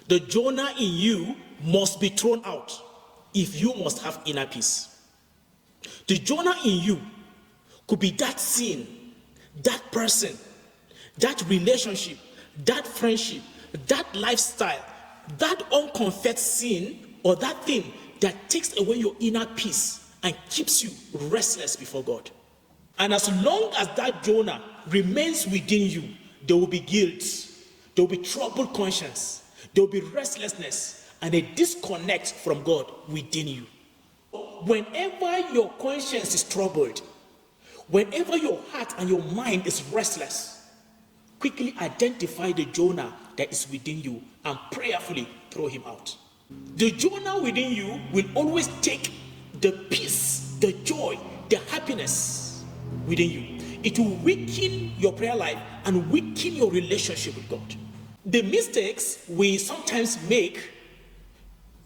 The Jonah in you must be thrown out if you must have inner peace. The Jonah in you could be that sin, that person, that relationship, that friendship, that lifestyle, that unconfessed sin, or that thing that takes away your inner peace and keeps you restless before God. And as long as that Jonah remains within you, there will be guilt, there will be troubled conscience, there will be restlessness, and a disconnect from God within you. Whenever your conscience is troubled, whenever your heart and your mind is restless, quickly identify the Jonah that is within you and prayerfully throw him out. The Jonah within you will always take the peace, the joy, the happiness within you. It will weaken your prayer life and weaken your relationship with God. The mistakes we sometimes make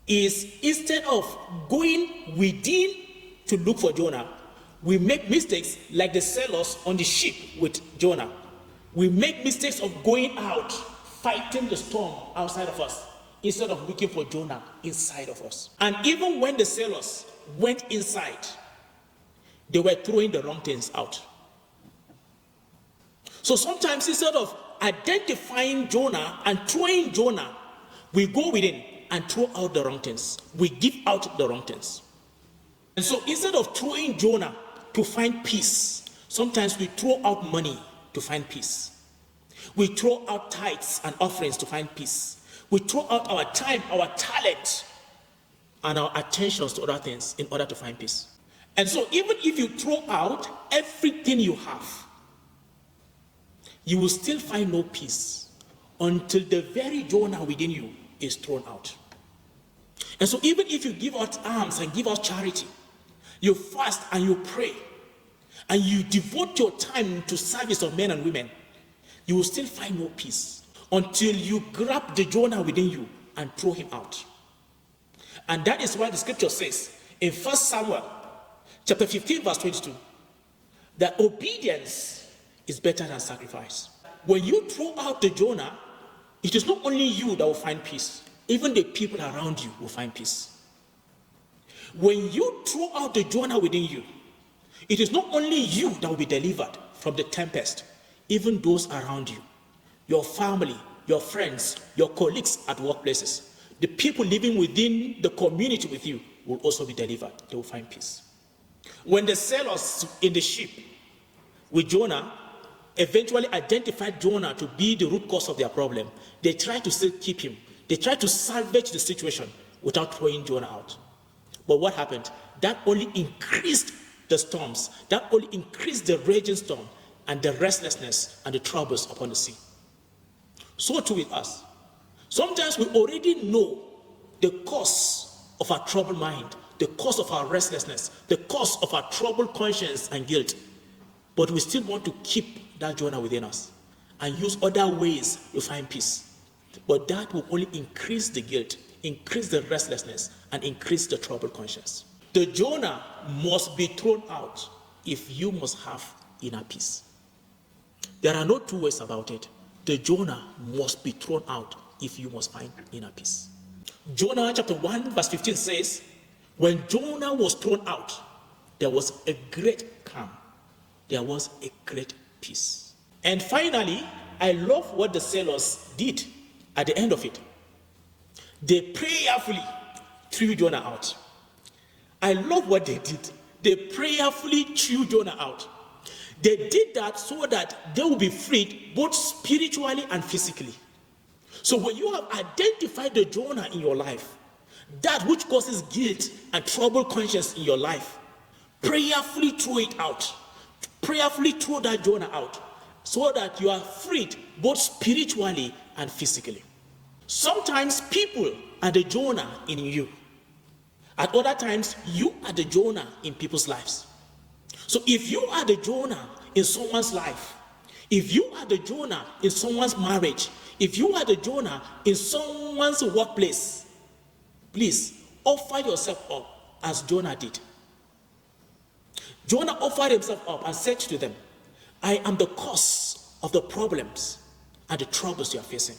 is, instead of going within to look for Jonah, we make mistakes like the sailors on the ship with Jonah. We make mistakes of going out, fighting the storm outside of us, instead of looking for Jonah inside of us. And even when the sailors went inside, they were throwing the wrong things out. So sometimes, instead of identifying Jonah and throwing Jonah, we go within and throw out the wrong things. We give out the wrong things. And so instead of throwing Jonah to find peace, sometimes we throw out money to find peace. We throw out tithes and offerings to find peace. We throw out our time, our talent, and our attentions to other things in order to find peace. And so even if you throw out everything you have, you will still find no peace until the very Jonah within you is thrown out. And so even if you give out alms and give out charity, you fast and you pray, and you devote your time to service of men and women, you will still find no peace until you grab the Jonah within you and throw him out. And that is why the scripture says in 1 Samuel chapter 15 verse 22, that obedience is better than sacrifice. When you throw out the Jonah, it is not only you that will find peace, even the people around you will find peace. When you throw out the Jonah within you, it is not only you that will be delivered from the tempest, even those around you, your family, your friends, your colleagues at workplaces, the people living within the community with you will also be delivered. They will find peace. When the sailors in the ship with Jonah eventually identified Jonah to be the root cause of their problem, they tried to still keep him. They tried to salvage the situation without throwing Jonah out. But what happened? That only increased the storms. That only increased the raging storm and the restlessness and the troubles upon the sea. So too with us. Sometimes we already know the cause of our troubled mind, the cause of our restlessness, the cause of our troubled conscience and guilt. But we still want to keep that Jonah within us and use other ways to find peace. But that will only increase the guilt, increase the restlessness, and increase the troubled conscience. The Jonah must be thrown out if you must have inner peace. There are no two ways about it. The Jonah must be thrown out if you must find inner peace. Jonah chapter 1 verse 15 says, when Jonah was thrown out, there was a great calm. There was a great peace. And finally, I love what the sailors did at the end of it. They prayerfully threw Jonah out. I love what they did. They prayerfully threw Jonah out. They did that so that they will be freed both spiritually and physically. So when you have identified the Jonah in your life, that which causes guilt and troubled conscience in your life, prayerfully throw it out. Prayerfully throw that Jonah out so that you are freed both spiritually and physically. Sometimes people are the Jonah in you. At other times, you are the Jonah in people's lives. So if you are the Jonah in someone's life, if you are the Jonah in someone's marriage, if you are the Jonah in someone's workplace, please offer yourself up as Jonah did. Jonah offered himself up and said to them, I am the cause of the problems and the troubles you are facing.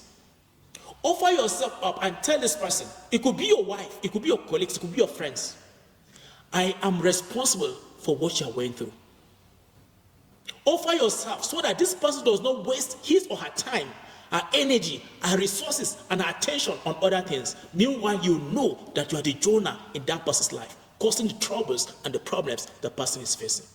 Offer yourself up and tell this person, it could be your wife, it could be your colleagues, it could be your friends, I am responsible for what you're going through. Offer yourself so that this person does not waste his or her time, her energy, her resources, and her attention on other things. Meanwhile, you know that you are the Jonah in that person's life, causing the troubles and the problems the person is facing.